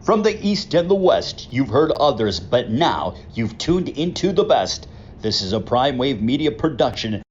From the East and the West, you've heard others, but now you've tuned into the best. This is a Prime Wave Media production.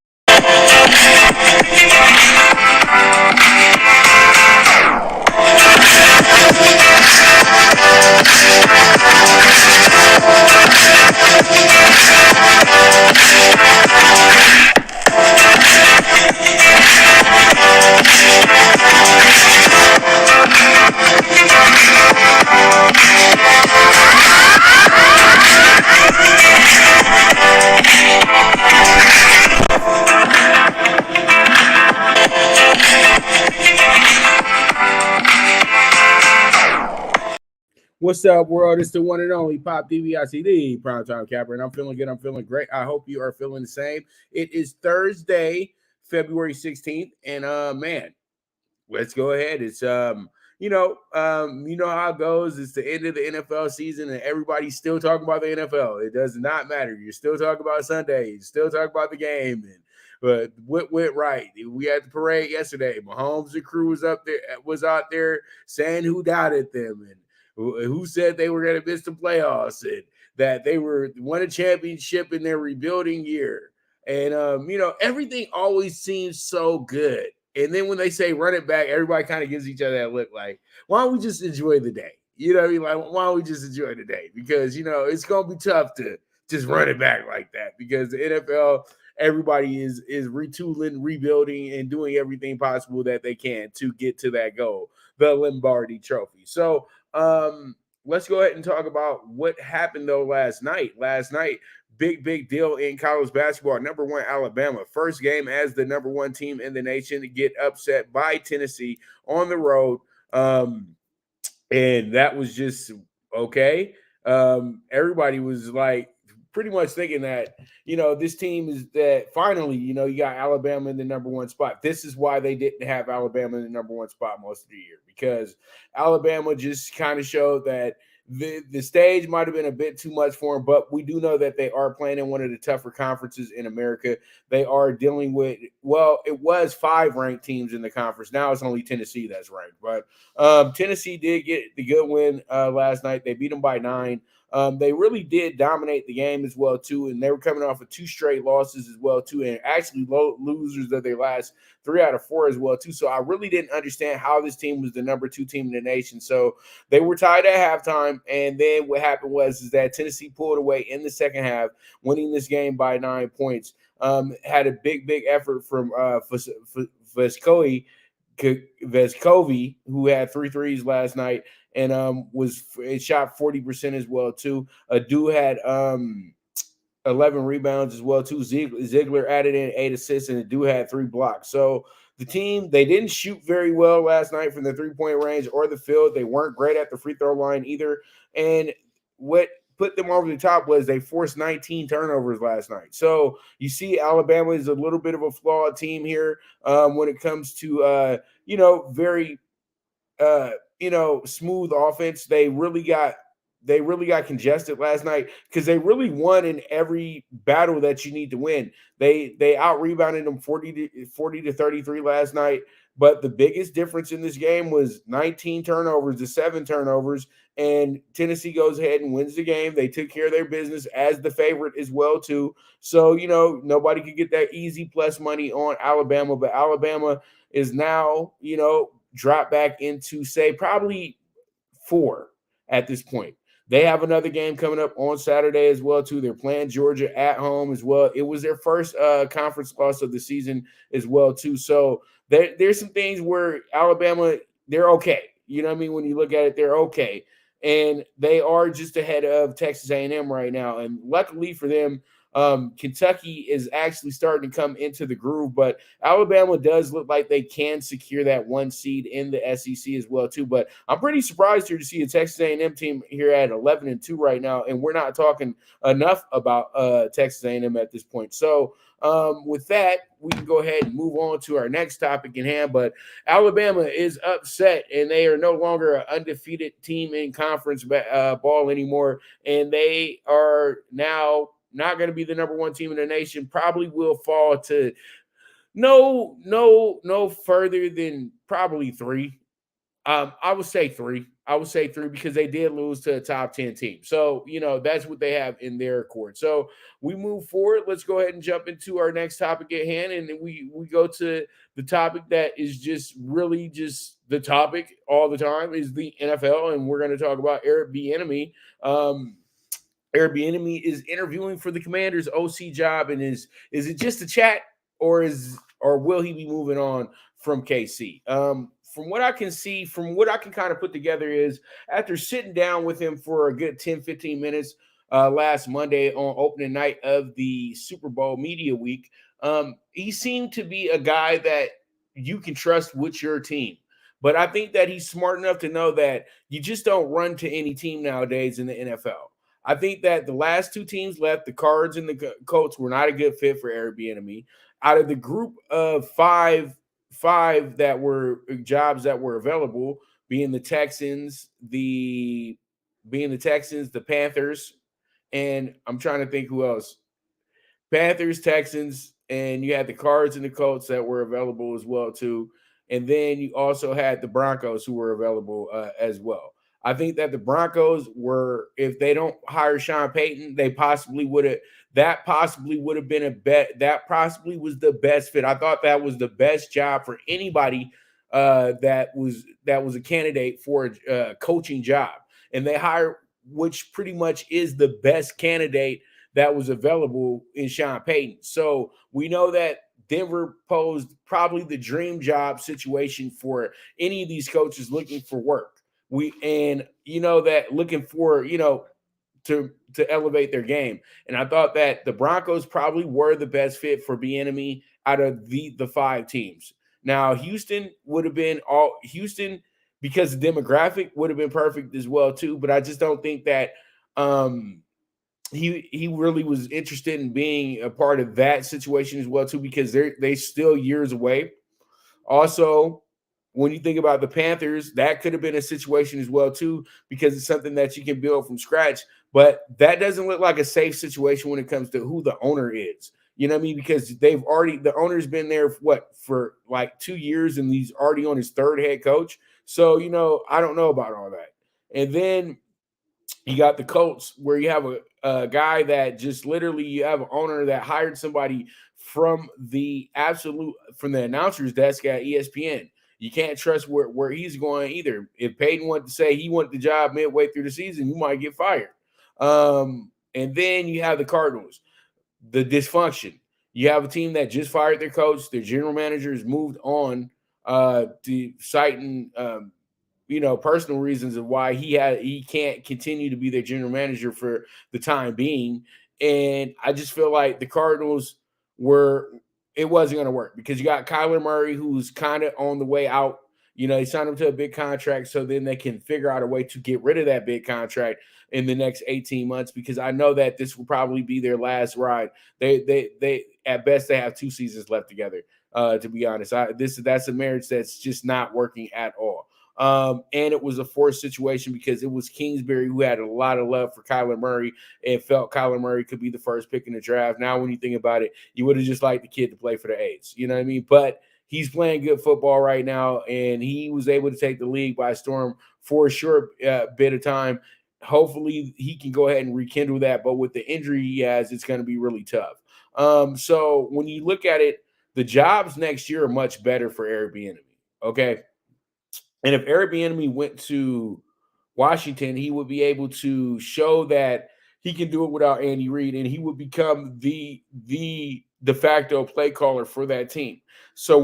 What's up, world? It's the one and only Pop DBICD Primetime Capper, and I'm feeling good. I'm feeling great. I hope you are feeling the same. It is Thursday, February 16th, and man, let's go ahead. It's you know how it goes. It's the end of the NFL season, and everybody's still talking about the NFL. It does not matter. You're still talking about Sunday. You still talking about the game, but what went right? We had the parade yesterday. Mahomes' and crew was out there saying who doubted them and who said they were going to miss the playoffs and that they won a championship in their rebuilding year. And, everything always seems so good. And then when they say run it back, everybody kind of gives each other that look like, why don't we just enjoy the day? You know what I mean? Like, why don't we just enjoy the day? Because, it's going to be tough to just run it back like that because the NFL, everybody is retooling, rebuilding, and doing everything possible that they can to get to that goal, the Lombardi Trophy. So, let's go ahead and talk about what happened though last night. Last night, big deal in college basketball. Number one, Alabama. First game as the number one team in the nation to get upset by Tennessee on the road. And that was just okay. Everybody was like pretty much thinking that, this team is that finally, you got Alabama in the number one spot. This is why they didn't have Alabama in the number one spot most of the year, because Alabama just kind of showed that the stage might have been a bit too much for them, but we do know that they are playing in one of the tougher conferences in America. They are dealing with, it was 5 ranked teams in the conference. Now it's only Tennessee that's ranked, but Tennessee did get the good win last night. They beat them by 9. They really did dominate the game as well, too, and they were coming off of 2 straight losses as well, too, and actually losers of their last 3 out of 4 as well, too. So I really didn't understand how this team was the number 2 team in the nation. So they were tied at halftime, and then what happened was that Tennessee pulled away in the second half, winning this game by 9 points. Had a big effort from Vescovi, who had 3 threes last night, and it shot 40% as well too. Adu had 11 rebounds as well too. Ziegler added in 8 assists, and Adu had 3 blocks. So the team, they didn't shoot very well last night from the 3-point range or the field. They weren't great at the free throw line either. And what put them over the top was they forced 19 turnovers last night. So you see Alabama is a little bit of a flawed team here when it comes to, very smooth offense. They really got congested last night because they really won in every battle that you need to win. They out rebounded them 40 to 33 last night. But the biggest difference in this game was 19 turnovers to 7 turnovers, and Tennessee goes ahead and wins the game. They took care of their business as the favorite as well, too. So, nobody could get that easy plus money on Alabama, but Alabama is now, dropped back into, say, probably 4 at this point. They have another game coming up on Saturday as well, too. They're playing Georgia at home as well. It was their first conference loss of the season as well, too. So there's some things where Alabama, they're okay. You know what I mean? When you look at it, they're okay. And they are just ahead of Texas A&M right now. And luckily for them, Kentucky is actually starting to come into the groove, but Alabama does look like they can secure that 1 seed in the SEC as well, too. But I'm pretty surprised here to see a Texas A&M team here at 11-2 right now, and we're not talking enough about Texas A&M at this point. So with that, we can go ahead and move on to our next topic in hand. But Alabama is upset, and they are no longer an undefeated team in conference ball anymore, and they are now not going to be the number 1 team in the nation. Probably will fall to no further than probably 3. I would say 3. I would say 3 because they did lose to a top 10 team. So, that's what they have in their court. So we move forward. Let's go ahead and jump into our next topic at hand. And then we go to the topic that is just really just the topic all the time is the NFL. And we're going to talk about Eric Bienemy. Eric Bienemy is interviewing for the Commanders OC job. And is it just a chat or will he be moving on from KC? From what I can see, from what I can kind of put together is after sitting down with him for a good 10, 15 minutes last Monday on opening night of the Super Bowl media week, he seemed to be a guy that you can trust with your team. But I think that he's smart enough to know that you just don't run to any team nowadays in the NFL. I think that the last 2 teams left, the Cards and the Colts, were not a good fit for Eric Bienemy. Out of the group of five that were jobs that were available, being the Texans, the Panthers, and I'm trying to think who else. Panthers, Texans, and you had the Cards and the Colts that were available as well too. And then you also had the Broncos who were available as well. I think that the Broncos were, if they don't hire Sean Payton, that possibly would have been a bet. That possibly was the best fit. I thought that was the best job for anybody that was a candidate for a coaching job. And they hired, which pretty much is the best candidate that was available in Sean Payton. So we know that Denver posed probably the dream job situation for any of these coaches looking for work. That looking for, to elevate their game. And I thought that the Broncos probably were the best fit for Bienemy out of the 5 teams. Now, Houston because the demographic would have been perfect as well too, but I just don't think that he really was interested in being a part of that situation as well too, because they still years away. Also, when you think about the Panthers, that could have been a situation as well too, because it's something that you can build from scratch. But that doesn't look like a safe situation when it comes to who the owner is. You know what I mean? Because the owner's been there for like 2 years, and he's already on his 3rd head coach. So, I don't know about all that. And then you got the Colts, where you have a guy that just literally, you have an owner that hired somebody from the announcer's desk at ESPN. You can't trust where he's going either. If Peyton wanted to say he wanted the job midway through the season, you might get fired. And then you have the Cardinals, the dysfunction. You have a team that just fired their coach. Their general manager has moved on to citing personal reasons of why he can't continue to be their general manager for the time being. And I just feel like the Cardinals it wasn't going to work, because you got Kyler Murray, who's kind of on the way out. They signed him to a big contract, so then they can figure out a way to get rid of that big contract in the next 18 months, because I know that this will probably be their last ride. They at best, they have 2 seasons left together, to be honest. That's a marriage that's just not working at all. And it was a forced situation, because it was Kingsbury who had a lot of love for Kyler Murray and felt Kyler Murray could be the first pick in the draft. Now, when you think about it, you would have just liked the kid to play for the A's. You know what I mean? But he's playing good football right now, and he was able to take the league by storm for a short bit of time. Hopefully, he can go ahead and rekindle that. But with the injury he has, it's going to be really tough. So when you look at it, the jobs next year are much better for Eric Bienemy. Okay. And if Eric Bienemy went to Washington, he would be able to show that he can do it without Andy Reid, and he would become the de facto play caller for that team. So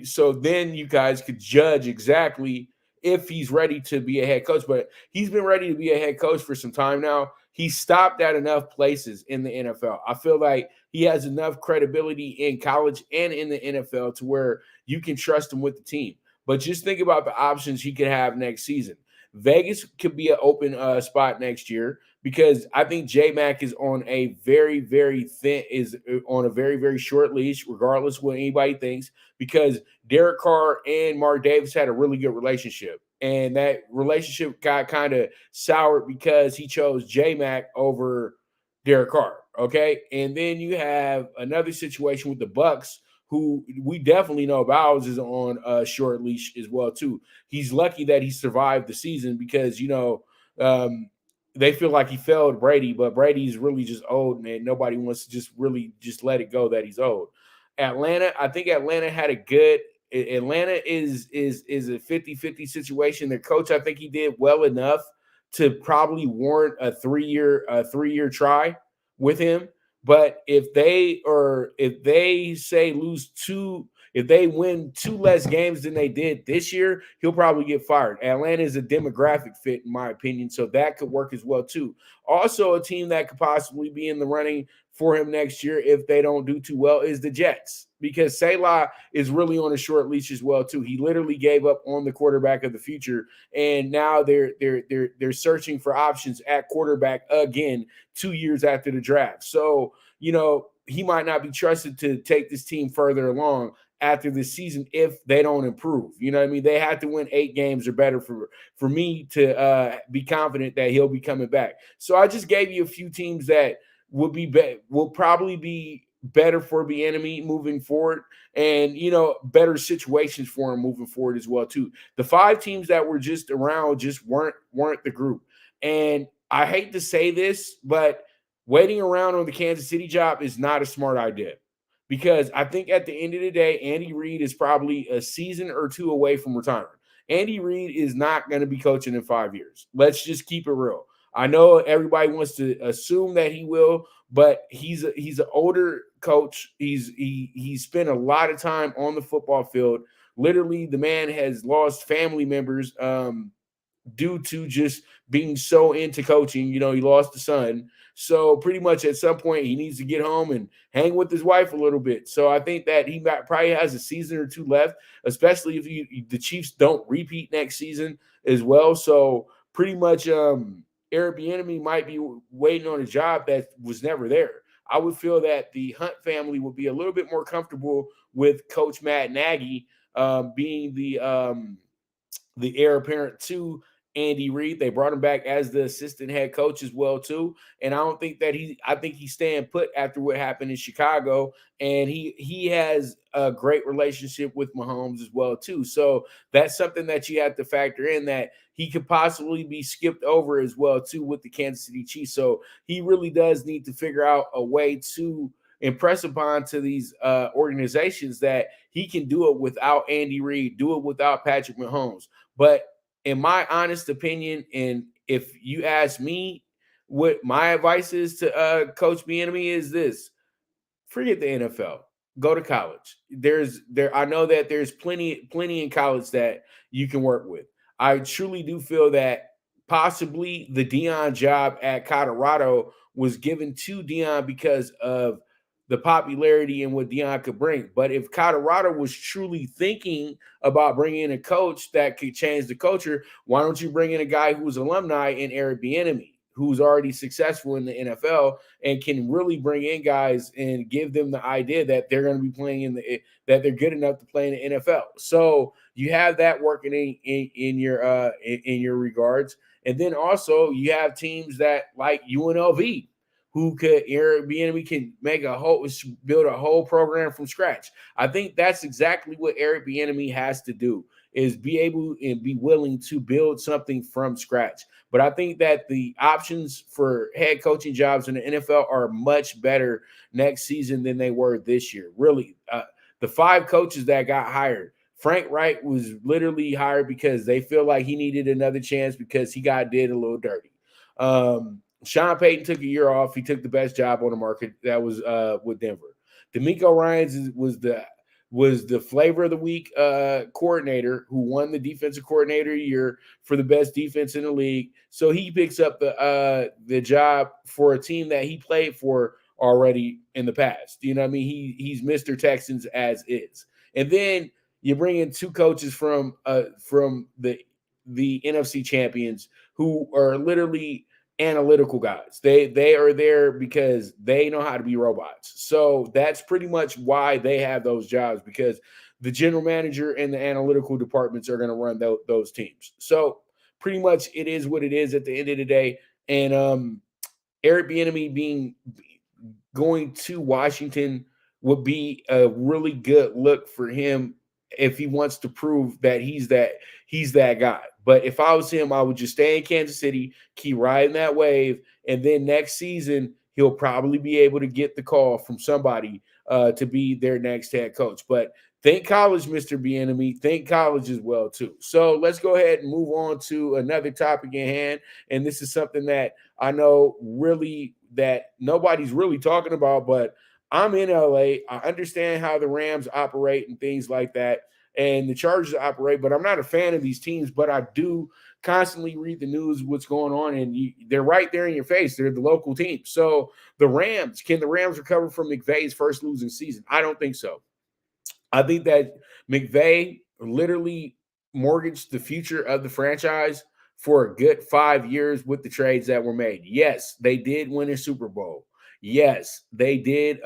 so then you guys could judge exactly if he's ready to be a head coach. But he's been ready to be a head coach for some time now. He stopped at enough places in the NFL. I feel like he has enough credibility in college and in the NFL to where you can trust him with the team. But just think about the options he could have next season. Vegas could be an open spot next year, because I think J-Mac is on a very, very very short leash, regardless of what anybody thinks, because Derek Carr and Mark Davis had a really good relationship. And that relationship got kind of soured because he chose J-Mac over Derek Carr. Okay. And then you have another situation with the Bucks, who we definitely know Bowles is on a short leash as well too. He's lucky that he survived the season because they feel like he failed Brady, but Brady's really just old and nobody wants to just really just let it go that he's old. Atlanta, I think Atlanta had a good Atlanta is a 50-50 situation. Their coach, I think he did well enough to probably warrant a 3-year try with him. But if they say if they win 2 less games than they did this year, he'll probably get fired. Atlanta is a demographic fit, in my opinion, so that could work as well too. Also, a team that could possibly be in the running for him next year if they don't do too well is the Jets, because Salah is really on a short leash as well too. He literally gave up on the quarterback of the future, and now they're searching for options at quarterback again 2 years after the draft. So he might not be trusted to take this team further along after this season if they don't improve. You know what I mean? They have to win 8 games or better for me to be confident that he'll be coming back. So I just gave you a few teams that will probably be better for Bienemy moving forward, and better situations for him moving forward as well too. The 5 teams that were just around just weren't the group. And I hate to say this, but waiting around on the Kansas City job is not a smart idea, because I think at the end of the day, Andy Reid is probably a season or 2 away from retiring. Andy Reid is not going to be coaching in 5 years. Let's just keep it real. I know everybody wants to assume that he will, but he's an older coach. He's spent a lot of time on the football field. Literally, the man has lost family members due to just being so into coaching. He lost a son. So pretty much at some point he needs to get home and hang with his wife a little bit. So I think that he probably has a season or 2 left, especially if the Chiefs don't repeat next season as well. So pretty much Eric Bienemy might be waiting on a job that was never there. I would feel that the Hunt family would be a little bit more comfortable with Coach Matt Nagy being the heir apparent to Andy Reid. They brought him back as the assistant head coach as well too. And I don't think that I think he's staying put after what happened in Chicago. And he has a great relationship with Mahomes as well too. So that's something that you have to factor in, that he could possibly be skipped over as well too with the Kansas City Chiefs. So he really does need to figure out a way to impress upon to these organizations that he can do it without Andy Reid, do it without Patrick Mahomes. But in my honest opinion, and if you ask me what my advice is to Coach Bienemy, is this: forget the NFL, go to college. I know that there's plenty in college that you can work with. I truly do feel that possibly the Deion job at Colorado was given to Deion because of the popularity and what Deion could bring. But if Colorado was truly thinking about bringing in a coach that could change the culture, why don't you bring in a guy who's alumni in Eric Bienemy, who's already successful in the NFL and can really bring in guys and give them the idea that they're going to be playing that they're good enough to play in the NFL. So you have that working in your regards. And then also you have teams that like UNLV, who could Eric Bienemy can build a whole program from scratch. I think that's exactly what Eric Bienemy has to do, is be able and be willing to build something from scratch. But I think that the options for head coaching jobs in the NFL are much better next season than they were this year. Really, the 5 coaches that got hired, Frank Wright was literally hired because they feel like he needed another chance because he did a little dirty. Sean Payton took a year off. He took the best job on the market. That was with Denver. D'Amico Ryans was the flavor of the week coordinator, who won the defensive coordinator of the year for the best defense in the league. So he picks up the job for a team that he played for already in the past. You know what I mean? He's Mr. Texans as is. And then you bring in 2 coaches from the NFC champions who are literally analytical guys. They are there because they know how to be robots. So that's pretty much why they have those jobs, because the general manager and the analytical departments are going to run those teams. So pretty much it is what it is at the end of the day. And Eric Bienemy going to Washington would be a really good look for him if he wants to prove that he's that guy. But if I was him, I would just stay in Kansas City, keep riding that wave, and then next season he'll probably be able to get the call from somebody to be their next head coach. But think college, Mr. Bienemy. Think college as well, too. So let's go ahead and move on to another topic in hand. And this is something that I know really that nobody's really talking about, but I'm in LA. I understand how the Rams operate and things like that, and the Chargers operate, but I'm not a fan of these teams, but I do constantly read the news, what's going on, and they're right there in your face. They're the local team. So the Rams, can the Rams recover from McVay's first losing season? I don't think so. I think that McVay literally mortgaged the future of the franchise for a good 5 years with the trades that were made. Yes, they did win a Super Bowl. Yes, they did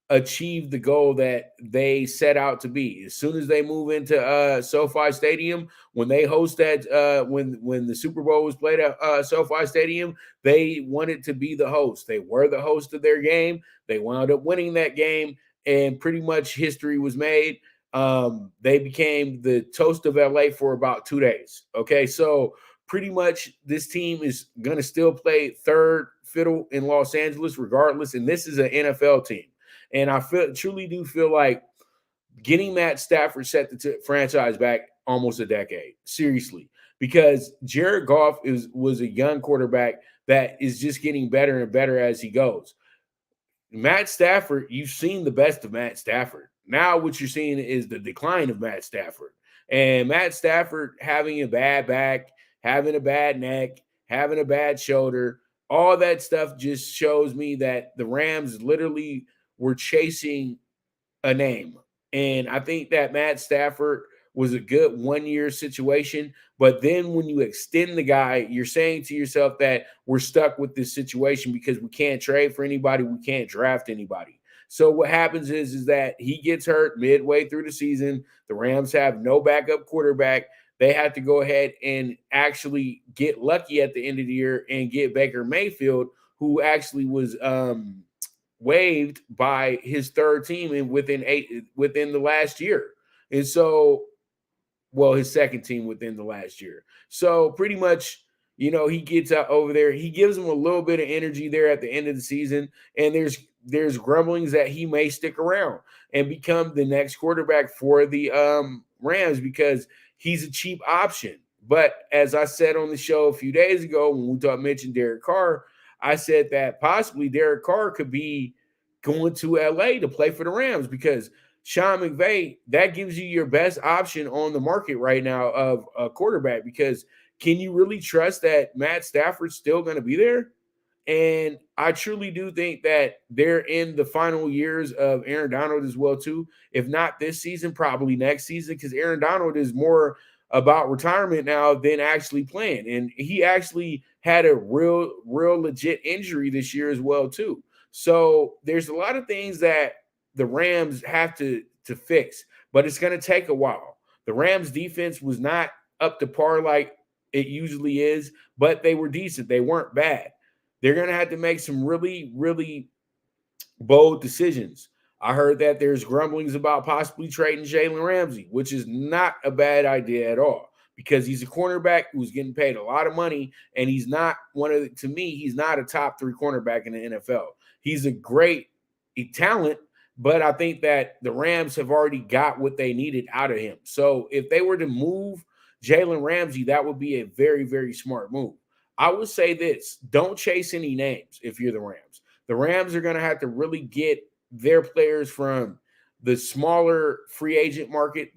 achieve the goal that they set out to be. As soon as they move into SoFi Stadium, when they host that, when the Super Bowl was played at SoFi Stadium, they wanted to be the host. They were the host of their game. They wound up winning that game, and pretty much history was made. They became the toast of LA for about 2 days. Okay, so pretty much this team is going to still play third fiddle in Los Angeles regardless, and this is an NFL team. And I truly do feel like getting Matt Stafford set the franchise back almost a decade, seriously, because Jared Goff was a young quarterback that is just getting better and better as he goes. Matt Stafford, you've seen the best of Matt Stafford. Now what you're seeing is the decline of Matt Stafford. And Matt Stafford having a bad back, having a bad neck, having a bad shoulder, all that stuff just shows me that the Rams literally were chasing a name. And I think that Matt Stafford was a good 1-year situation. But then when you extend the guy, you're saying to yourself that we're stuck with this situation because we can't trade for anybody. We can't draft anybody. So what happens is that he gets hurt midway through the season. The Rams have no backup quarterback. They have to go ahead and actually get lucky at the end of the year and get Baker Mayfield, who actually was waived by his third team and within the last year. And so, well, his second team within the last year. So pretty much, he gets out over there. He gives them a little bit of energy there at the end of the season. And there's grumblings that he may stick around and become the next quarterback for the Rams because he's a cheap option. But as I said on the show a few days ago when we mentioned Derek Carr, I said that possibly Derek Carr could be going to LA to play for the Rams because Sean McVay, that gives you your best option on the market right now of a quarterback because can you really trust that Matt Stafford's still going to be there? And I truly do think that they're in the final years of Aaron Donald as well, too. If not this season, probably next season, because Aaron Donald is more about retirement now than actually playing. And he actually had a real legit injury this year as well, too. So there's a lot of things that the Rams have to fix, but it's going to take a while. The Rams defense was not up to par like it usually is, but they were decent. They weren't bad. They're going to have to make some really, really bold decisions. I heard that there's grumblings about possibly trading Jalen Ramsey, which is not a bad idea at all because he's a cornerback who's getting paid a lot of money, and he's not to me, he's not a top 3 cornerback in the NFL. He's a great talent, but I think that the Rams have already got what they needed out of him. So if they were to move Jalen Ramsey, that would be a very, very smart move. I would say this, don't chase any names if you're the Rams. The Rams are going to have to really get their players from the smaller free agent market,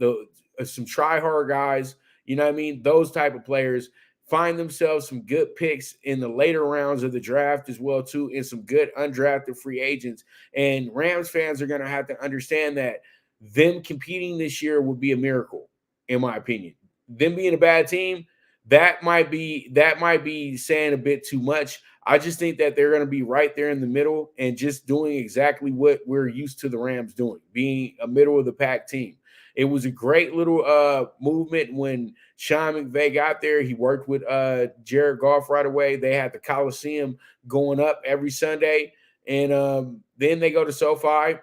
some try-hard guys, you know what I mean? Those type of players find themselves some good picks in the later rounds of the draft as well, too, and some good undrafted free agents. And Rams fans are going to have to understand that them competing this year would be a miracle, in my opinion. Them being a bad team, that might be saying a bit too much. I just think that they're going to be right there in the middle and just doing exactly what we're used to the Rams doing, being a middle of the pack team. It was a great little movement when Sean McVay got there. He worked with Jared Goff right away. They had the Coliseum going up every Sunday. And then they go to SoFi.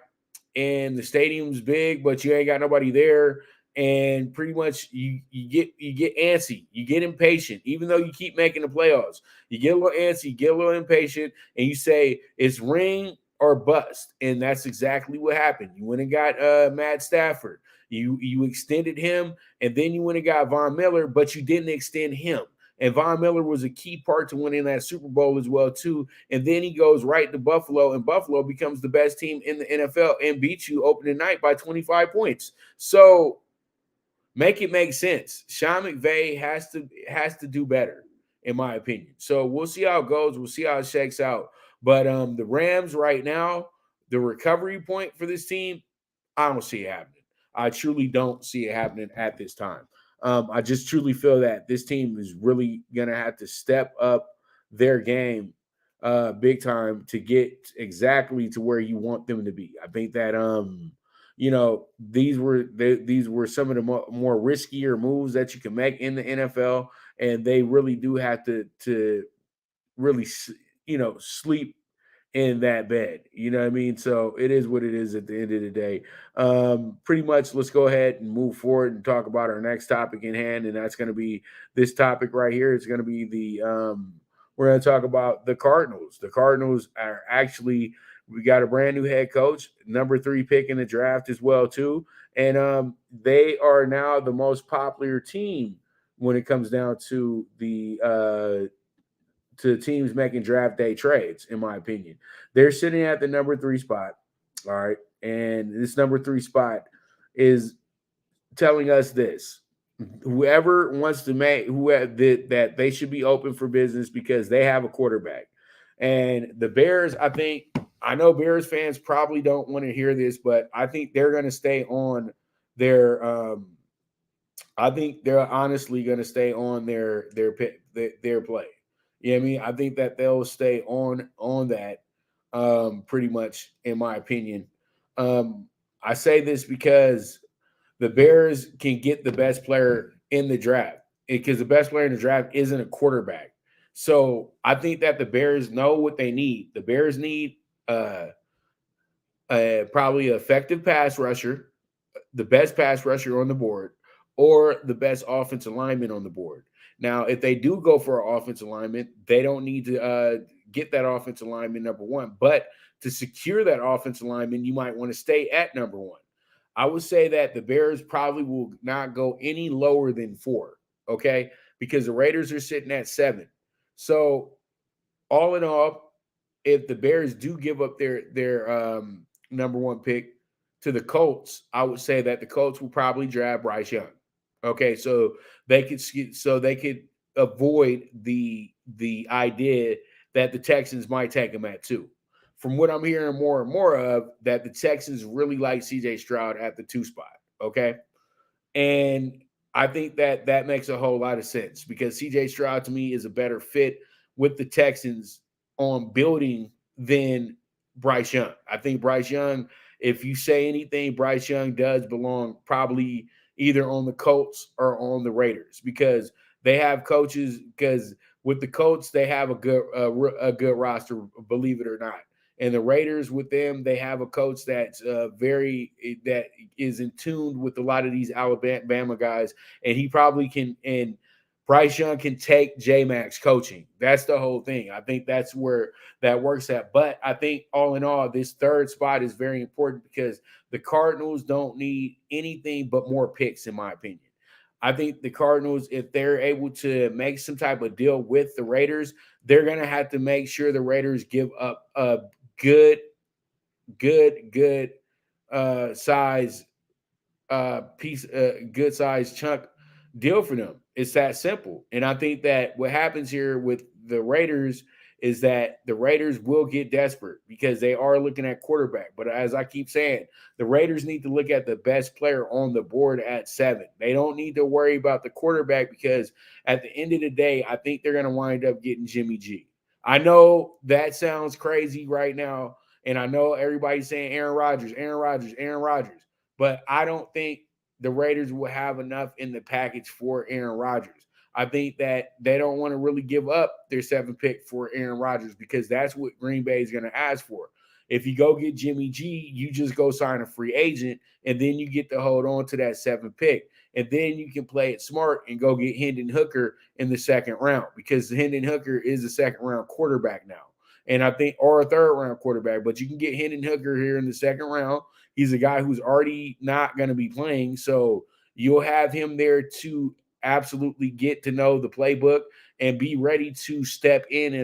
and the stadium's big, but you ain't got nobody there. And pretty much you get antsy, you get impatient, even though you keep making the playoffs. You get a little antsy, you get a little impatient, and you say it's ring or bust. And that's exactly what happened. You went and got Matt Stafford. You extended him, and then you went and got Von Miller, but you didn't extend him. And Von Miller was a key part to winning that Super Bowl as well, too. And then he goes right to Buffalo, and Buffalo becomes the best team in the NFL and beats you opening night by 25 points. So make it make sense. Sean McVay has to do better, in my opinion. So we'll see how it goes. We'll see how it shakes out. But the Rams right now, the recovery point for this team, I don't see it happening. I truly don't see it happening at this time. I just truly feel that this team is really going to have to step up their game big time to get exactly to where you want them to be. I think that these were some of the more riskier moves that you can make in the NFL, and they really do have to really sleep in that bed. You know what I mean? So it is what it is at the end of the day. Pretty much, let's go ahead and move forward and talk about our next topic in hand, and that's going to be this topic right here. It's going to be we're going to talk about the Cardinals. The Cardinals are actually, we got a brand new head coach, number 3 pick in the draft as well too, and they are now the most popular team when it comes down to the to teams making draft day trades, in my opinion. They're sitting at the number 3 spot. All right. And this number 3 spot is telling us this. Whoever wants to make that they should be open for business because they have a quarterback. And the Bears, I know Bears fans probably don't want to hear this, but I think they're going to stay on their I think they're honestly going to stay on their play. You know what I mean? I think that they'll stay on that pretty much, in my opinion. I say this because the Bears can get the best player in the draft because the best player in the draft isn't a quarterback. So I think that the Bears know what they need. The Bears need probably an effective pass rusher, the best pass rusher on the board, or the best offensive lineman on the board. Now, if they do go for an offensive lineman, they don't need to get that offensive lineman number 1. But to secure that offensive lineman, you might want to stay at number 1. I would say that the Bears probably will not go any lower than 4, okay? Because the Raiders are sitting at 7. So, all in all, if the Bears do give up their number 1 pick to the Colts, I would say that the Colts will probably draft Bryce Young. Okay, so they could avoid the idea that the Texans might take him at 2. From what I'm hearing more and more of, that the Texans really like CJ Stroud at the 2 spot. Okay, and I think that makes a whole lot of sense because CJ Stroud to me is a better fit with the Texans on building than Bryce Young. I think Bryce Young, if you say anything, Bryce Young does belong probably either on the Colts or on the Raiders because they have coaches. Because with the Colts, they have a good roster, believe it or not. And the Raiders, with them, they have a coach that's that is in tune with a lot of these Alabama guys, and he probably can. And Bryce Young can take J-Max coaching. That's the whole thing. I think that's where that works at. But I think all in all, this 3rd spot is very important because the Cardinals don't need anything but more picks, in my opinion. I think the Cardinals, if they're able to make some type of deal with the Raiders, they're going to have to make sure the Raiders give up a good size piece, good size chunk deal for them. It's that simple. And I think that what happens here with the Raiders is that the Raiders will get desperate because they are looking at quarterback. But as I keep saying, the Raiders need to look at the best player on the board at 7. They don't need to worry about the quarterback because at the end of the day, I think they're going to wind up getting Jimmy G. I know that sounds crazy right now, and I know everybody's saying Aaron Rodgers, but I don't think the Raiders will have enough in the package for Aaron Rodgers. I think that they don't want to really give up their 7th pick for Aaron Rodgers because that's what Green Bay is going to ask for. If you go get Jimmy G, you just go sign a free agent, and then you get to hold on to that 7th pick. And then you can play it smart and go get Hendon Hooker in the 2nd round, because Hendon Hooker is a 2nd round quarterback now. And I think, or a 3rd round quarterback, but you can get Hendon Hooker here in the 2nd round. He's a guy who's already not going to be playing. So you'll have him there to absolutely get to know the playbook and be ready to step in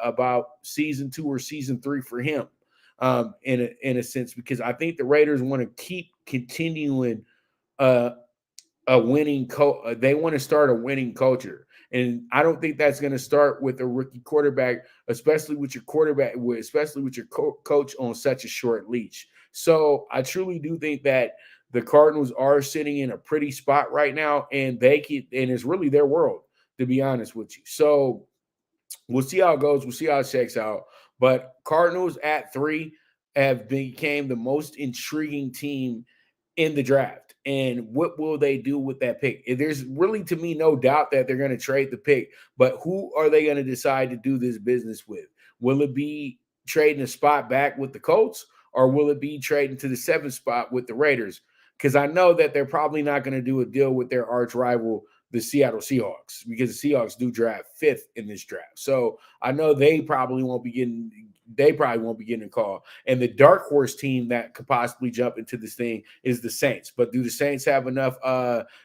about season 2 or season 3 for him, in a sense, because I think the Raiders want to keep continuing a winning they want to start a winning culture. And I don't think that's going to start with a rookie quarterback, especially with your coach on such a short leash. So I truly do think that the Cardinals are sitting in a pretty spot right now, and it's really their world, to be honest with you. So we'll see how it goes. We'll see how it shakes out. But Cardinals at 3 have became the most intriguing team in the draft. And what will they do with that pick? There's really, to me, no doubt that they're going to trade the pick. But who are they going to decide to do this business with? Will it be trading a spot back with the Colts, or will it be trading to the 7th spot with the Raiders? Because I know that they're probably not going to do a deal with their arch rival, the Seattle Seahawks, because the Seahawks do draft 5th in this draft. So I know they probably won't be getting a call. And the dark horse team that could possibly jump into this thing is the Saints. But do the Saints have enough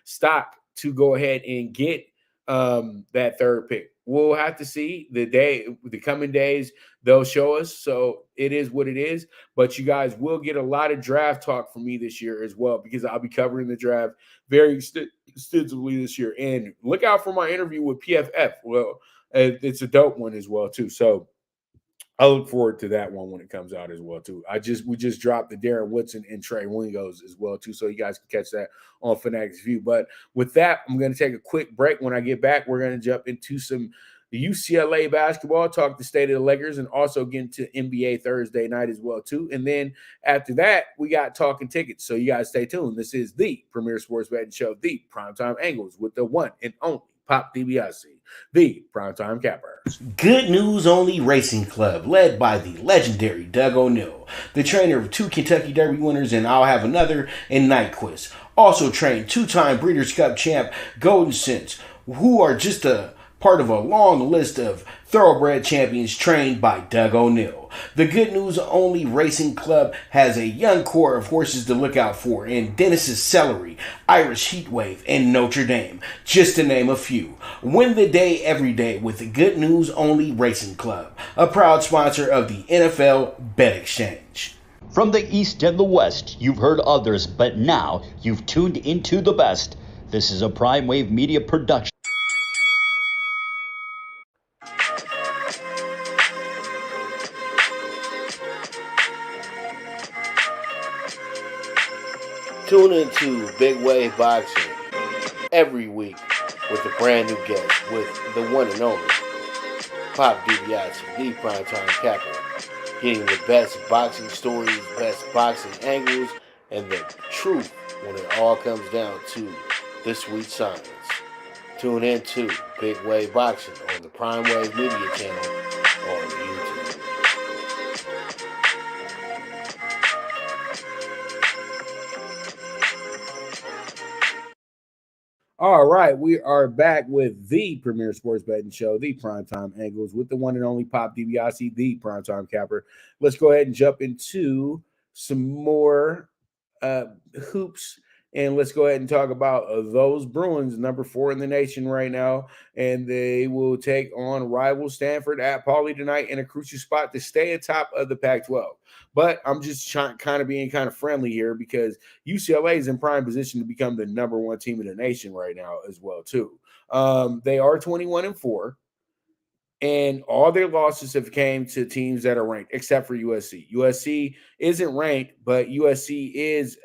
stock to go ahead and get that 3rd pick? We'll have to see. The coming days, they'll show us. So it is what it is. But you guys will get a lot of draft talk from me this year as well, because I'll be covering the draft very extensively this year. And look out for my interview with PFF. Well, it's a dope one as well, too. So I look forward to that one when it comes out as well, too. We just dropped the Darren Woodson and Trey Wingos as well, too, so you guys can catch that on Fanatics View. But with that, I'm going to take a quick break. When I get back, we're going to jump into some UCLA basketball, talk the state of the Lakers, and also get into NBA Thursday night as well, too. And then after that, we got talking tickets, so you guys stay tuned. This is the premier sports betting show, the Primetime Angles, with the one and only Pop DiBiase, the Primetime Capper. Good News Only Racing Club, led by the legendary Doug O'Neill, the trainer of 2 Kentucky Derby winners, and I'll have another in Nyquist. Also trained 2-time Breeders' Cup champ Golden Sense, who are just a part of a long list of thoroughbred champions trained by Doug O'Neill. The Good News Only Racing Club has a young core of horses to look out for in Dennis's Celery, Irish Heatwave, and Notre Dame, just to name a few. Win the day every day with the Good News Only Racing Club, a proud sponsor of the NFL Bet Exchange. From the East and the West, you've heard others, but now you've tuned into the best. This is a Prime Wave Media production. Tune into Big Wave Boxing every week with a brand new guest, with the one and only Pop DiBiase, the Primetime Capper, getting the best boxing stories, best boxing angles, and the truth when it all comes down to the sweet science. Tune in to Big Wave Boxing on the Prime Wave Media channel on YouTube. All right, we are back with the premier sports betting show, the Primetime Angles, with the one and only Pop DiBiase, the Primetime Capper. Let's go ahead and jump into some more hoops, and let's go ahead and talk about those Bruins, number 4 in the nation right now, and they will take on rival Stanford at Pauley tonight in a crucial spot to stay atop of the Pac-12. But I'm just being kind of friendly here, because UCLA is in prime position to become the number 1 team in the nation right now as well, too. They are 21-4. And all their losses have came to teams that are ranked, except for USC. USC isn't ranked, but USC is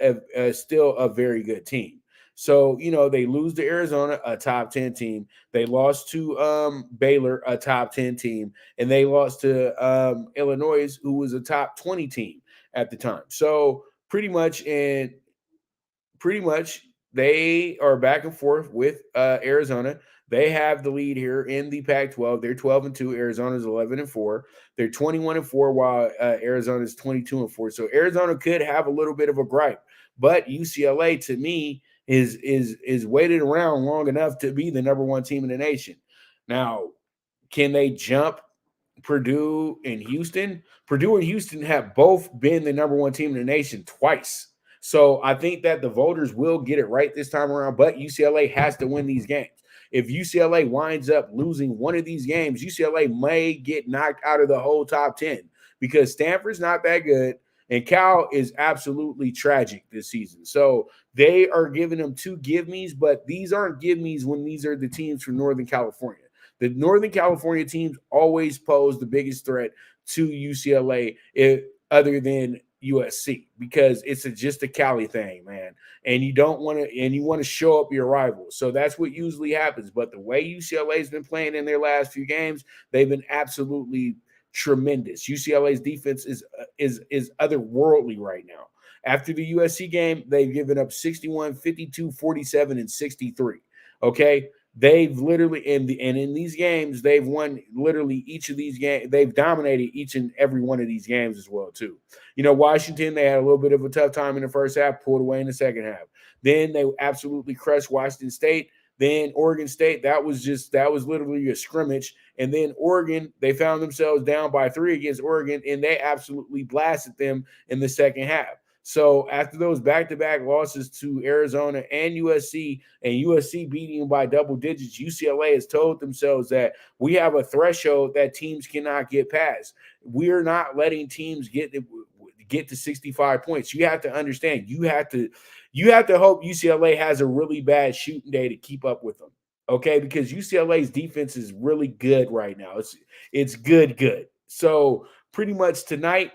still a very good team. So, they lose to Arizona, a top 10 team. They lost to Baylor, a top 10 team. And they lost to Illinois, who was a top 20 team at the time. So pretty much they are back and forth with Arizona. They have the lead here in the Pac-12. They're 12-2. Arizona's 11-4. They're 21-4, while Arizona's 22-4. So Arizona could have a little bit of a gripe, but UCLA, to me, is waited around long enough to be the number one team in the nation. Now, can they jump Purdue and Houston? Purdue and Houston have both been the number one team in the nation twice. So I think that the voters will get it right this time around, but UCLA has to win these games. If UCLA winds up losing one of these games, UCLA may get knocked out of the whole top 10 because Stanford's not that good and Cal is absolutely tragic this season. So they are giving them two give-me's, but these aren't give-me's when these are the teams from Northern California. The Northern California teams always pose the biggest threat to UCLA other than USC because it's just a Cali thing, man. And you don't want to, and you want to show up your rivals. So that's what usually happens. But the way UCLA has been playing in their last few games, they've been absolutely tremendous. UCLA's defense is otherworldly right now. After the USC game, they've given up 61, 52, 47, and 63. Okay. They've literally and in these games, they've won literally each of these games. They've dominated each and every one of these games as well, too. You know, Washington, they had a little bit of a tough time in the first half, pulled away in the second half. Then they absolutely crushed Washington State. Then Oregon State, that was literally a scrimmage. And then Oregon, they found themselves down by 3 against Oregon, and they absolutely blasted them in the second half. So after those back-to-back losses to Arizona and USC beating them by double digits, UCLA has told themselves that we have a threshold that teams cannot get past. We're not letting teams get to 65 points. You have to understand. You have to hope UCLA has a really bad shooting day to keep up with them. Okay, because UCLA's defense is really good right now. It's good. So pretty much tonight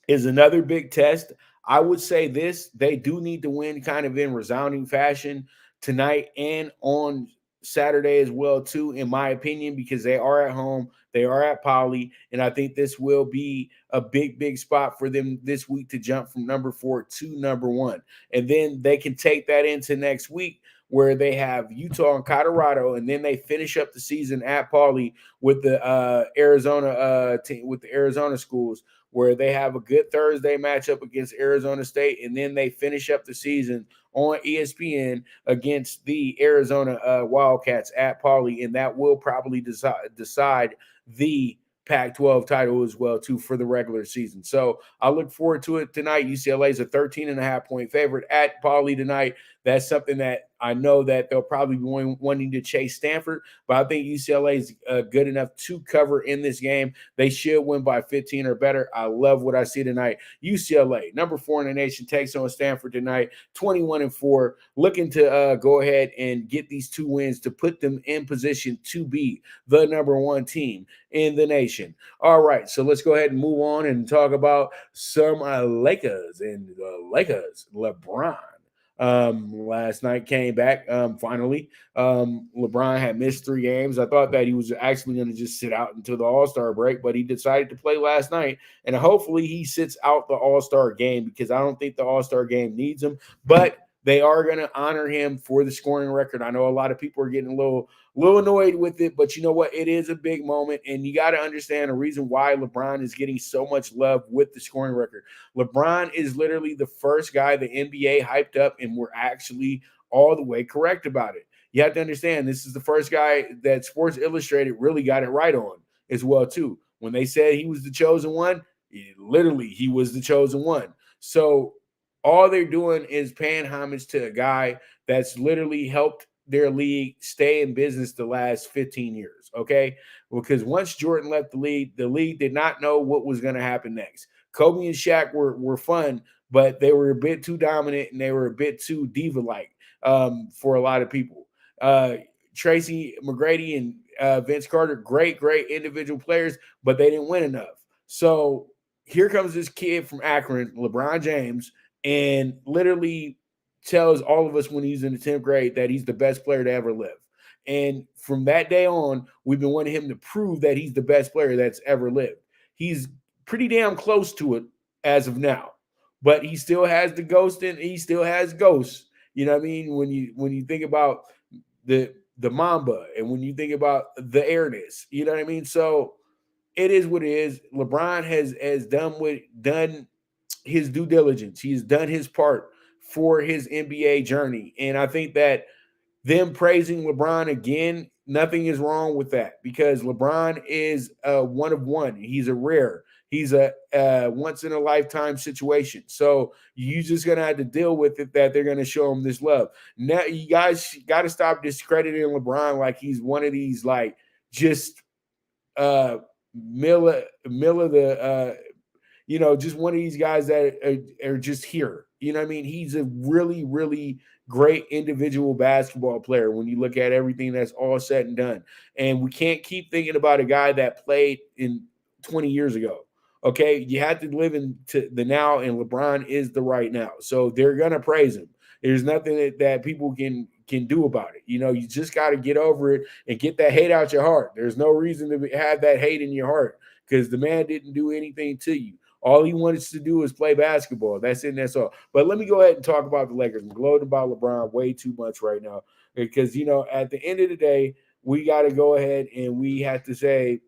is another big test. I would say this, they do need to win kind of in resounding fashion tonight and on Saturday as well, too, in my opinion, because they are at home. They are at Pauley, and I think this will be a big spot for them this week to jump from number 4 to number 1. And then they can take that into next week where they have Utah and Colorado, and then they finish up the season at Pauley with the Arizona team, with the Arizona schools, where they have a good Thursday matchup against Arizona State, and then they finish up the season on ESPN against the Arizona Wildcats at Pauley, and that will probably decide the Pac-12 title as well, too, for the regular season. So I look forward to it tonight. UCLA is a 13.5-point favorite at Pauley tonight. That's something that I know that they'll probably be wanting to chase Stanford, but I think UCLA is good enough to cover in this game. They should win by 15 or better. I love what I see tonight. UCLA, number 4 in the nation, takes on Stanford tonight, 21-4, looking to go ahead and get these 2 wins to put them in position to be the number 1 team in the nation. All right, so let's go ahead and move on and talk about some Lakers and the Lakers. LeBron last night came back finally. LeBron had missed 3 games. I thought that he was actually going to just sit out until the All-Star break, but he decided to play last night, and hopefully he sits out the All-Star game because I don't think the All-Star game needs him, but they are going to honor him for the scoring record. I know a lot of people are getting a little annoyed with it, but you know what? It is a big moment, and you got to understand the reason why LeBron is getting so much love with the scoring record. LeBron is literally the first guy the NBA hyped up, and we're actually all the way correct about it. You have to understand this is the first guy that Sports Illustrated really got it right on as well, too. When they said he was the chosen one, he was the chosen one. So all they're doing is paying homage to a guy that's literally helped their league stay in business the last 15 years, okay? Because once Jordan left the league did not know what was going to happen next. Kobe and Shaq were fun, but they were a bit too dominant and they were a bit too diva-like for a lot of people. Tracy McGrady and Vince Carter, great individual players, but they didn't win enough. So here comes this kid from Akron, LeBron James, and literally tells all of us when he's in the 10th grade that he's the best player to ever live. And from that day on, we've been wanting him to prove that he's the best player that's ever lived. He's pretty damn close to it as of now, but he still has the ghost and he still has ghosts. You know what I mean? When you think about the the Mamba, and when you think about the airness, you know what I mean? So it is what it is. LeBron has done his due diligence. He's done his part for his NBA journey. And I think that them praising LeBron again, nothing is wrong with that because LeBron is a one of one. He's a rare. He's a once in a lifetime situation. So you just gonna have to deal with it that they're gonna show him this love. Now you guys got to stop discrediting LeBron like he's one of these like just Miller the just one of these guys that are just here. You know what I mean? He's a really, really great individual basketball player when you look at everything that's all said and done. And we can't keep thinking about a guy that played in 20 years ago. Okay, you have to live into the now, and LeBron is the right now. So they're gonna praise him. There's nothing that people can do about it. You just got to get over it and get that hate out your heart. There's no reason to have that hate in your heart because the man didn't do anything to you. All he wanted to do is play basketball. That's it and that's all. But let me go ahead and talk about the Lakers. I'm gloating about LeBron way too much right now because, at the end of the day, we got to go ahead and we have to say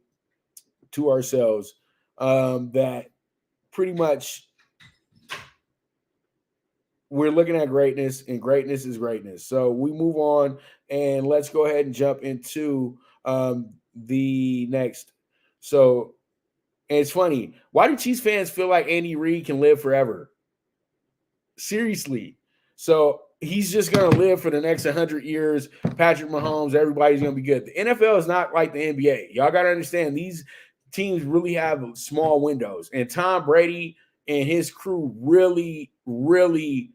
to ourselves that pretty much we're looking at greatness, and greatness is greatness. So we move on, and let's go ahead and jump into the next. So, and it's funny. Why do Chiefs fans feel like Andy Reid can live forever? Seriously. So he's just going to live for the next 100 years. Patrick Mahomes, everybody's going to be good. The NFL is not like the NBA. Y'all got to understand these teams really have small windows. And Tom Brady and his crew really, really,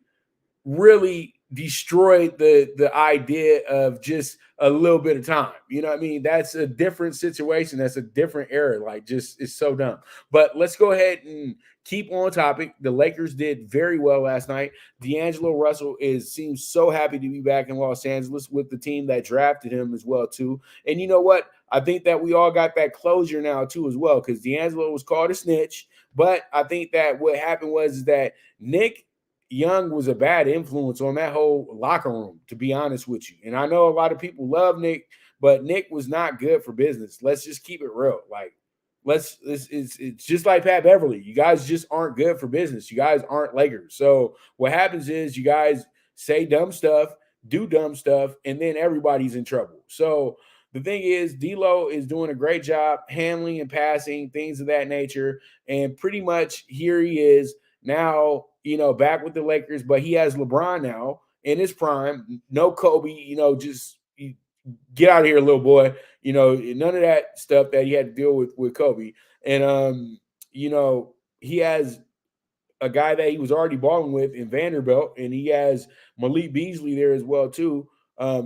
really destroyed the idea of just a little bit of time. You know what I mean? That's a different situation. That's a different era. Like, just it's so dumb. But let's go ahead and keep on topic. The Lakers did very well last night. D'Angelo Russell seems so happy to be back in Los Angeles with the team that drafted him as well too. And you know what? I think that we all got that closure now too as well because D'Angelo was called a snitch. But I think that what happened was that Nick Young was a bad influence on that whole locker room, to be honest with you. And I know a lot of people love Nick, but Nick was not good for business. Let's just keep it real. Like, it's just like Pat Beverly. You guys just aren't good for business. You guys aren't Lakers. So what happens is you guys say dumb stuff, do dumb stuff, and then everybody's in trouble. So the thing is, D'Lo is doing a great job handling and passing, things of that nature. And pretty much here he is now, back with the Lakers, but he has LeBron now in his prime. No Kobe, just get out of here, little boy. None of that stuff that he had to deal with Kobe. And, he has a guy that he was already balling with in Vanderbilt, and he has Malik Beasley there as well, too.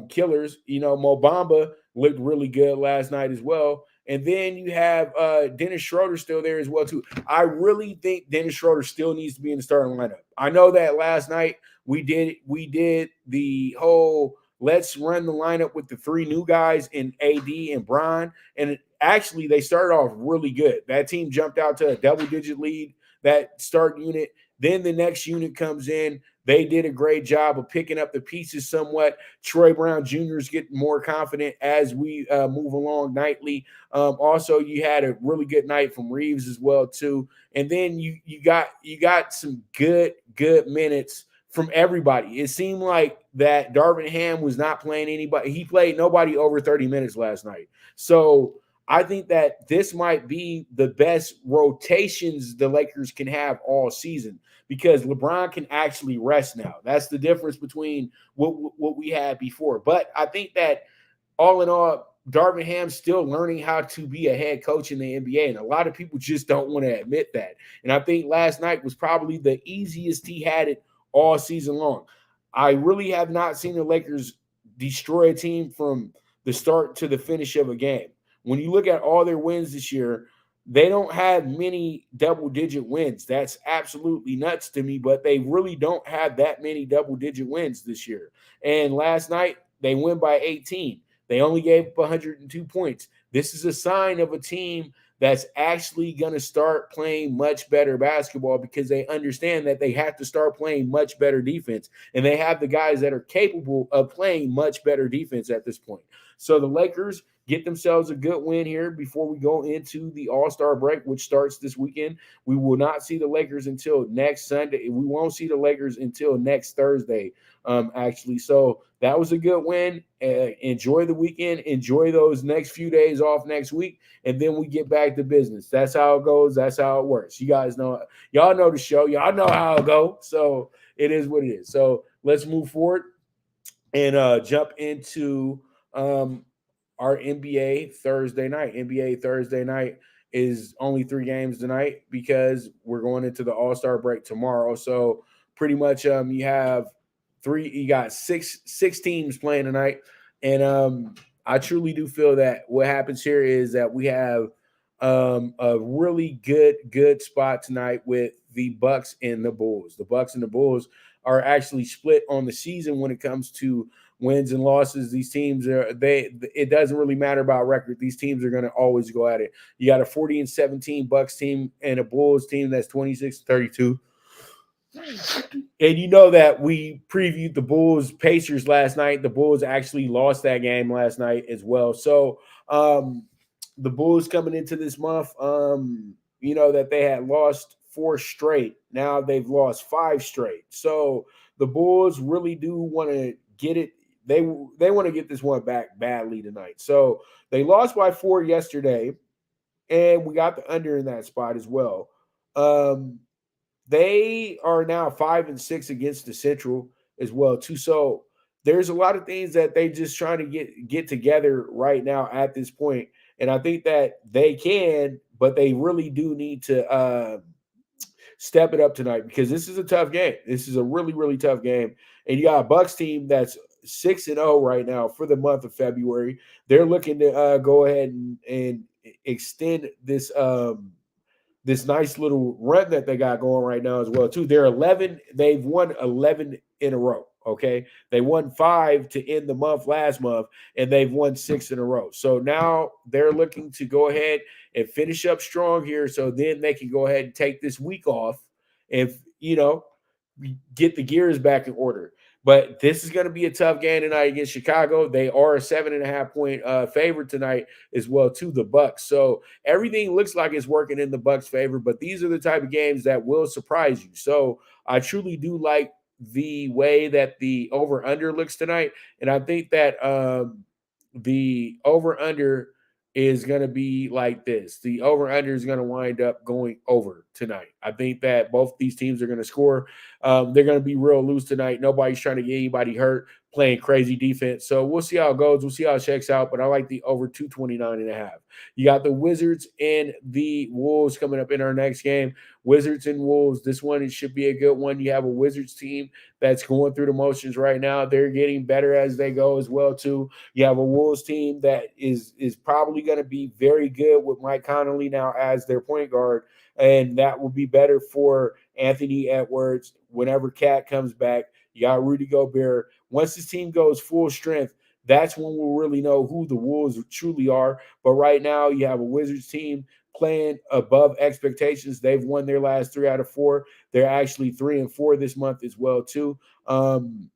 Killers, Mo Bamba looked really good last night as well. And then you have Dennis Schroeder still there as well, too. I really think Dennis Schroeder still needs to be in the starting lineup. I know that last night we did the whole let's run the lineup with the three new guys in AD and Bron. And actually, they started off really good. That team jumped out to a double-digit lead, that start unit. Then the next unit comes in. They did a great job of picking up the pieces somewhat. Troy Brown Jr. is getting more confident as we move along nightly. Also, you had a really good night from Reeves as well, too. And then you got some good minutes from everybody. It seemed like that Darvin Ham was not playing anybody. He played nobody over 30 minutes last night. So I think that this might be the best rotations the Lakers can have all season because LeBron can actually rest now. That's the difference between what we had before. But I think that all in all, Darvin Ham's still learning how to be a head coach in the NBA, and a lot of people just don't want to admit that. And I think last night was probably the easiest he had it all season long. I really have not seen the Lakers destroy a team from the start to the finish of a game. When you look at all their wins this year, they don't have many double-digit wins. That's absolutely nuts to me, but they really don't have that many double-digit wins this year. And last night, they win by 18. They only gave up 102 points. This is a sign of a team that's actually going to start playing much better basketball because they understand that they have to start playing much better defense. And they have the guys that are capable of playing much better defense at this point. So the Lakers get themselves a good win here before we go into the All-Star break, which starts this weekend. We will not see the Lakers until next Sunday. We won't see the Lakers until next Thursday, actually. So that was a good win. Enjoy the weekend. Enjoy those next few days off next week, and then we get back to business. That's how it goes. That's how it works. You guys know, y'all know the show. Y'all know how it goes. So it is what it is. So let's move forward and jump into our NBA Thursday night. NBA Thursday night is only 3 games tonight because we're going into the All-Star break tomorrow. So pretty much you got six teams playing tonight. And I truly do feel that what happens here is that we have a really good spot tonight with the Bucks and the Bulls. The Bucks and the Bulls are actually split on the season when it comes to wins and losses. These teams it doesn't really matter about record. These teams are going to always go at it. You got a 40-17 Bucks team and a Bulls team that's 26-32. And you know that we previewed the Bulls Pacers last night. The Bulls actually lost that game last night as well. So the Bulls coming into this month, you know that they had lost 4 straight. Now they've lost 5 straight. So the Bulls really do want to get it. They want to get this one back badly tonight. So they lost by 4 yesterday, and we got the under in that spot as well. They are now 5-6 against the Central as well too. So there's a lot of things that they just trying to get together right now at this point. And I think that they can, but they really do need to step it up tonight because this is a tough game. This is a really, really tough game. And you got a Bucks team that's 6-0 right now for the month of February. They're looking to go ahead and extend this this nice little run that they got going right now as well too. They've won 11 in a row. Okay. They won 5 to end the month last month, and they've won 6 in a row. So now they're looking to go ahead and finish up strong here. So then they can go ahead and take this week off and, get the gears back in order. But this is going to be a tough game tonight against Chicago. They are a 7.5 point favorite tonight as well to the Bucks. So everything looks like it's working in the Bucks' favor, but these are the type of games that will surprise you. So I truly do like the way that the over-under looks tonight, and I think that the over-under is going to be like this. The over-under is going to wind up going over tonight. I think that both these teams are going to score. They're going to be real loose tonight. Nobody's trying to get anybody hurt, playing crazy defense. So we'll see how it goes. We'll see how it checks out, but I like the over 229.5. You got the Wizards and the Wolves coming up in our next game. Wizards and Wolves. This one, it should be a good one. You have a Wizards team that's going through the motions right now. They're getting better as they go as well, too. You have a Wolves team that is probably going to be very good with Mike Conley now as their point guard, and that will be better for Anthony Edwards whenever Cat comes back. You got Rudy Gobert. Once this team goes full strength, that's when we'll really know who the Wolves truly are. But right now, you have a Wizards team playing above expectations. They've won their last 3 out of 4. They're actually 3-4 this month as well, too. And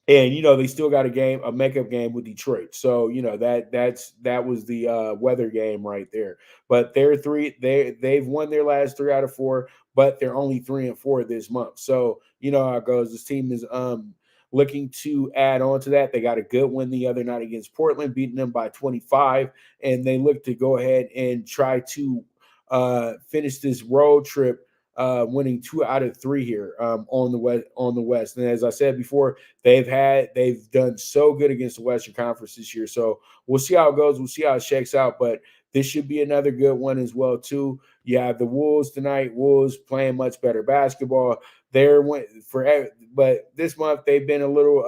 they still got a makeup game with Detroit. So that was the weather game right there. But they've won their last 3 out of 4, but they're only 3-4 this month. So you know how it goes. This team is looking to add on to that. They got a good win the other night against Portland, beating them by 25, and they look to go ahead and try to finish this road trip winning 2 out of 3 here on the West. And as I said before, they've done so good against the Western Conference this year. So we'll see how it goes. We'll see how it shakes out. But this should be another good one as well, too. You have the Wolves tonight. Wolves playing much better basketball. But this month they've been a little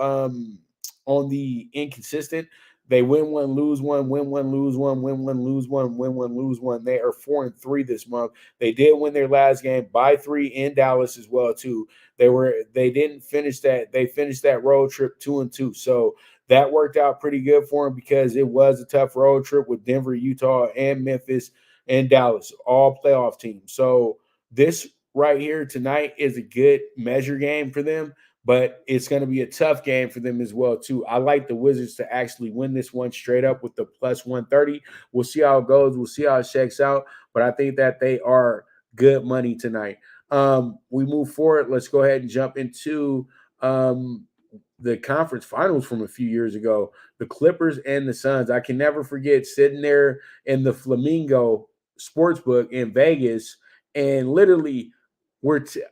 on the inconsistent. They win one, lose one, win one, lose one, win one, lose one, win one, lose one. They are 4-3 this month. They did win their last game by 3 in Dallas as well, too. They didn't finish that. They finished that road trip 2-2. So that worked out pretty good for them because it was a tough road trip with Denver, Utah, and Memphis and Dallas, all playoff teams. So this right here tonight is a good measure game for them, but it's going to be a tough game for them as well too. I like the Wizards to actually win this one straight up with the plus 130. We'll see how it goes. We'll see how it shakes out, but I think that they are good money tonight. We move forward. Let's go ahead and jump into the conference finals from a few years ago, the Clippers and the Suns. I can never forget sitting there in the Flamingo Sportsbook in Vegas, and literally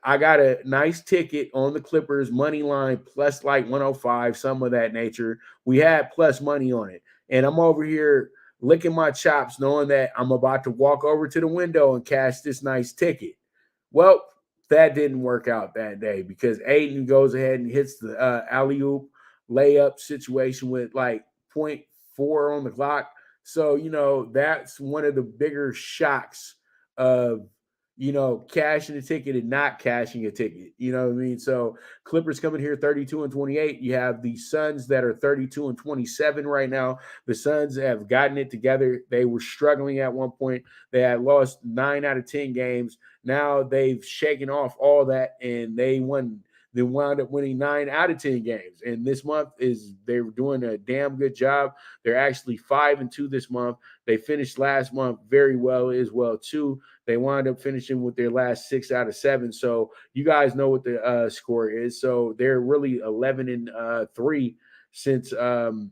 I got a nice ticket on the Clippers money line plus like 105, some of that nature. We had plus money on it, and I'm over here licking my chops knowing that I'm about to walk over to the window and cash this nice ticket. Well, that didn't work out that day because Aiden goes ahead and hits the alley-oop layup situation with like 0.4 on the clock. So, that's one of the bigger shocks of, cashing a ticket and not cashing a ticket. You know what I mean? So Clippers coming here 32-28. You have the Suns that are 32-27 right now. The Suns have gotten it together. They were struggling at one point. They had lost 9 out of 10 games. Now they've shaken off all that and they wound up winning 9 out of 10 games. And this month they're doing a damn good job. They're actually 5-2 this month. They finished last month very well as well too. They wound up finishing with their last 6 out of 7. So you guys know what the score is. So they're really 11-3 since going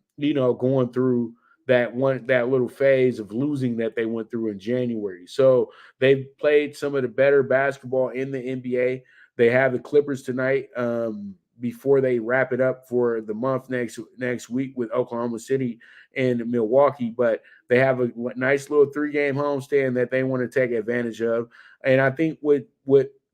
through that little phase of losing that they went through in January. So they've played some of the better basketball in the NBA. They have the Clippers tonight before they wrap it up for the month next week with Oklahoma City and Milwaukee. But they have a nice little 3-game homestand that they want to take advantage of. And I think what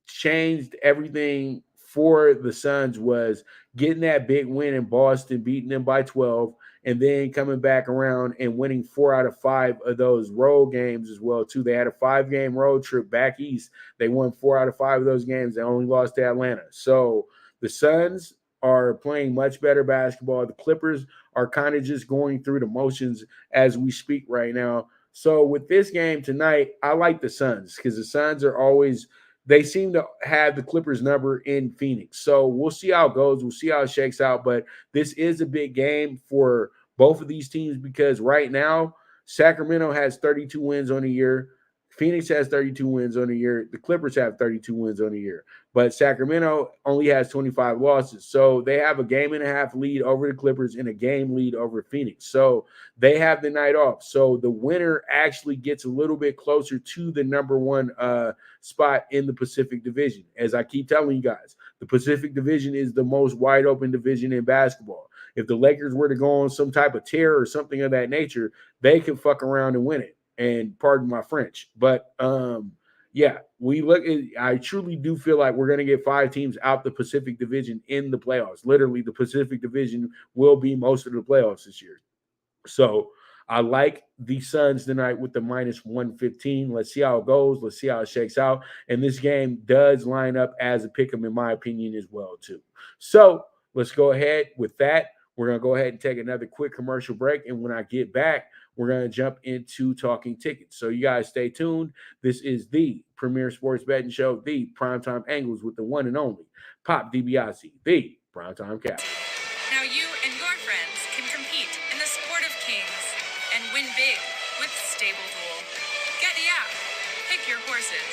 changed everything for the Suns was getting that big win in Boston, beating them by 12, and then coming back around and winning 4 out of 5 of those road games as well, too. They had a 5-game road trip back east. They won 4 out of 5 of those games. They only lost to Atlanta. So the Suns are playing much better basketball. The Clippers are kind of just going through the motions as we speak right now. So with this game tonight, I like the Suns because the Suns are always – they seem to have the Clippers number in Phoenix. So we'll see how it goes. We'll see how it shakes out. But this is a big game for both of these teams because right now Sacramento has 32 wins on the year. Phoenix has 32 wins on the year. The Clippers have 32 wins on the year. But Sacramento only has 25 losses. So they have a 1.5 game lead over the Clippers and a game lead over Phoenix. So they have the night off. So the winner actually gets a little bit closer to the number 1 spot in the Pacific Division. As I keep telling you guys, the Pacific Division is the most wide open division in basketball. If the Lakers were to go on some type of tear or something of that nature, they could fuck around and win it. And pardon my French, but I truly do feel like we're going to get 5 teams out the Pacific Division in the playoffs. Literally, the Pacific Division will be most of the playoffs this year. So I like the Suns tonight with the minus 115. Let's see how it goes. Let's see how it shakes out. And this game does line up as a pick 'em, in my opinion, as well, too. So let's go ahead with that. We're going to go ahead and take another quick commercial break. And when I get back, we're going to jump into talking tickets. So you guys stay tuned. This is the premier sports betting show, the PrimeTime Angles with the one and only Pop DiBiase, the PrimeTime Cap. Now you and your friends can compete in the sport of kings and win big with Stable Duel. Get the app, pick your horses,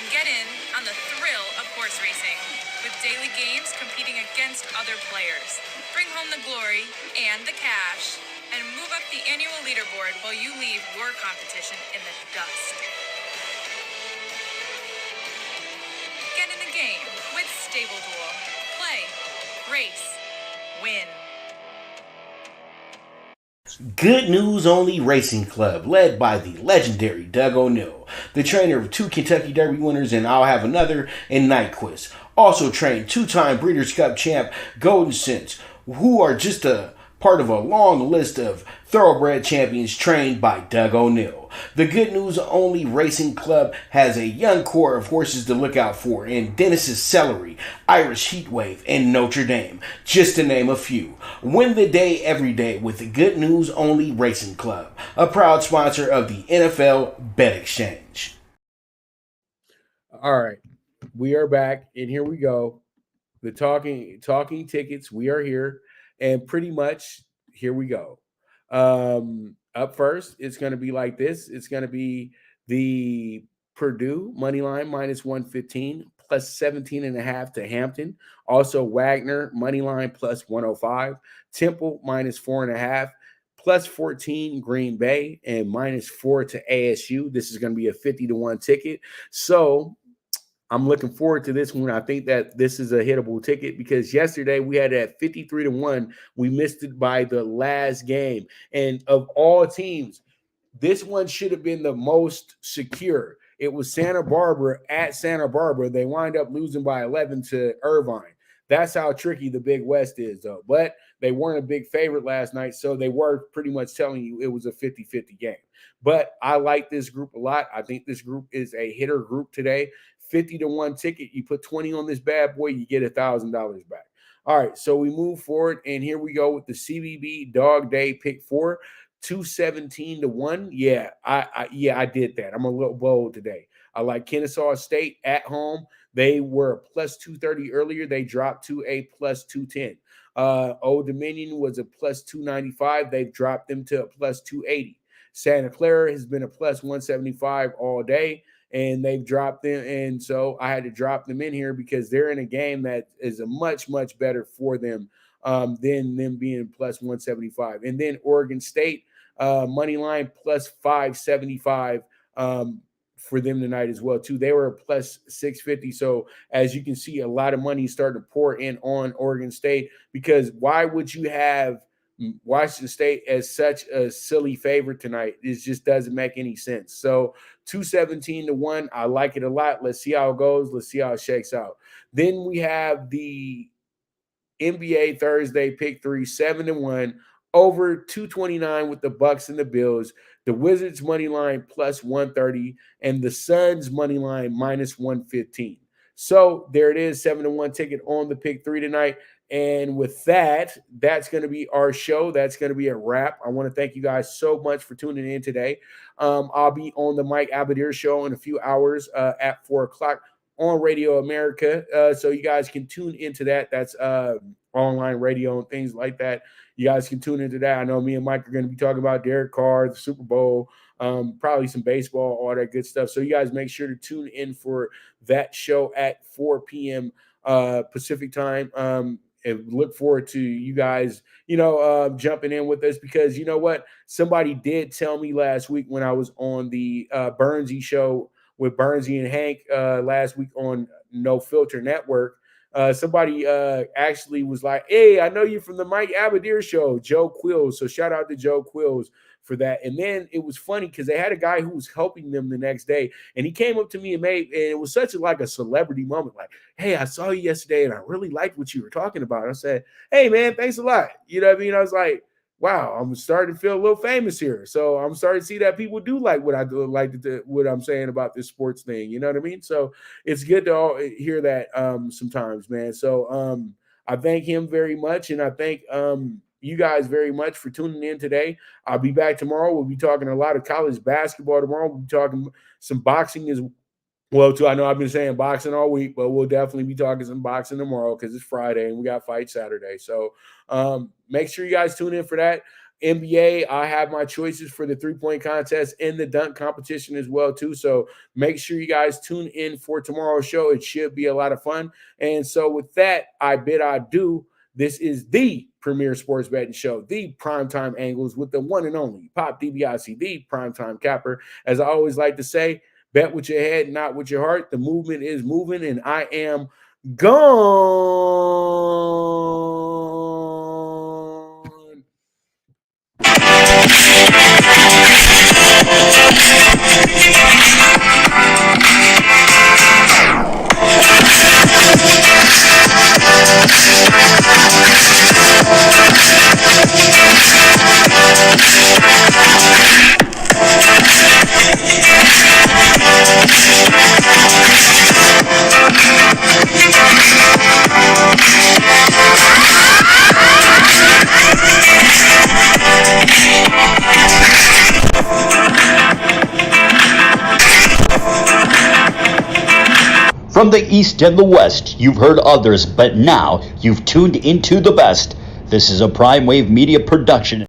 and get in on the thrill of horse racing with daily games competing against other players. Bring home the glory and the cash, and move up the annual leaderboard while you leave your competition in the dust. Get in the game with Stable Duel. Play, race, win. Good News Only Racing Club, led by the legendary Doug O'Neill, the trainer of 2 Kentucky Derby winners and I'll Have Another and Nyquist. Also trained 2-time Breeders' Cup champ Golden Sense, who are just a part of a long list of thoroughbred champions trained by Doug O'Neill. The Good News Only Racing Club has a young core of horses to look out for in Dennis's Celery, Irish Heatwave, and Notre Dame, just to name a few. Win the day every day with the Good News Only Racing Club, a proud sponsor of the NFL Bet Exchange. All right, we are back, and here we go. The talking tickets. We are here, and pretty much here we go. Up first, it's going to be like this. It's going to be the Purdue money line minus 115 plus 17.5 to Hampton. Also Wagner money line plus 105. Temple minus 4.5. Plus 14 Green Bay and minus 4 to ASU. This is going to be a 50-1 ticket. So I'm looking forward to this one. I think that this is a hittable ticket because yesterday we had it at 53-1. We missed it by the last game. And of all teams, this one should have been the most secure. It was Santa Barbara at Santa Barbara. They wind up losing by 11 to Irvine. That's how tricky the Big West is, though. But they weren't a big favorite last night, so they were pretty much telling you it was a 50-50 game. But I like this group a lot. I think this group is a hitter group today. 50-1 ticket. You put 20 on this bad boy, you get $1,000 back. All right, so we move forward, and here we go with the CBB DogDay PK4, 217-1. Yeah, I did that. I'm a little bold today. I like Kennesaw State at home. They were plus 230 earlier. They dropped to a plus 210. Old Dominion was a plus 295. They've dropped them to a plus 280. Santa Clara has been a plus 175 all day, and they've dropped them. And so I had to drop them in here because they're in a game that is a much, much better for them than them being plus 175. And then Oregon State, money line plus 575 for them tonight as well, too. They were a plus 650. So as you can see, a lot of money starting to pour in on Oregon State because why would you have Washington State as such a silly favorite tonight? It just doesn't make any sense. So 217-1, I like it a lot. Let's see how it goes. Let's see how it shakes out. Then we have the NBA Thursday pick 3, 7-1, over 229 with the Bucks and the Bills. The Wizards money line plus 130 and the Suns money line minus 115. So there it is, 7-1 ticket on the pick 3 tonight. And with that, that's going to be our show. That's going to be a wrap. I want to thank you guys so much for tuning in today. I'll be on the Mike Abadir show in a few hours at 4 o'clock on Radio America. So you guys can tune into that. That's online radio and things like that. You guys can tune into that. I know me and Mike are going to be talking about Derek Carr, the Super Bowl, probably some baseball, all that good stuff. So you guys make sure to tune in for that show at 4 p.m. Pacific time. And look forward to you guys, jumping in with us because you know what? Somebody did tell me last week when I was on the Burnsy show with Burnsy and Hank last week on No Filter Network. Somebody actually was like, hey, I know you from the Mike Abadir show, Joe Quills. So shout out to Joe Quills for that. And then it was funny because they had a guy who was helping them the next day. And he came up to me and it was such a celebrity moment. Like, hey, I saw you yesterday and I really liked what you were talking about. I said, hey, man, thanks a lot. You know what I mean? I was like, wow, I'm starting to feel a little famous here. So I'm starting to see that people do like what I do, like what I'm saying about this sports thing. You know what I mean? So it's good to hear that sometimes, man. So I thank him very much. And I thank you guys very much for tuning in today. I'll be back tomorrow. We'll be talking a lot of college basketball tomorrow. We'll be talking some boxing as well, too. I know I've been saying boxing all week, but we'll definitely be talking some boxing tomorrow because it's Friday and we got fight Saturday. So make sure you guys tune in for that. NBA, I have my choices for the three-point contest and the dunk competition as well, too. So make sure you guys tune in for tomorrow's show. It should be a lot of fun. And so with that, I bid adieu. This is the premier sports betting show, the PrimeTime Angles with the one and only Pop DiBiase, the Primetime Capper. As I always like to say, bet with your head, not with your heart. The movement is moving, and I am gone. From the East and the West, you've heard others, but now you've tuned into the best. This is a Prime Wave Media production.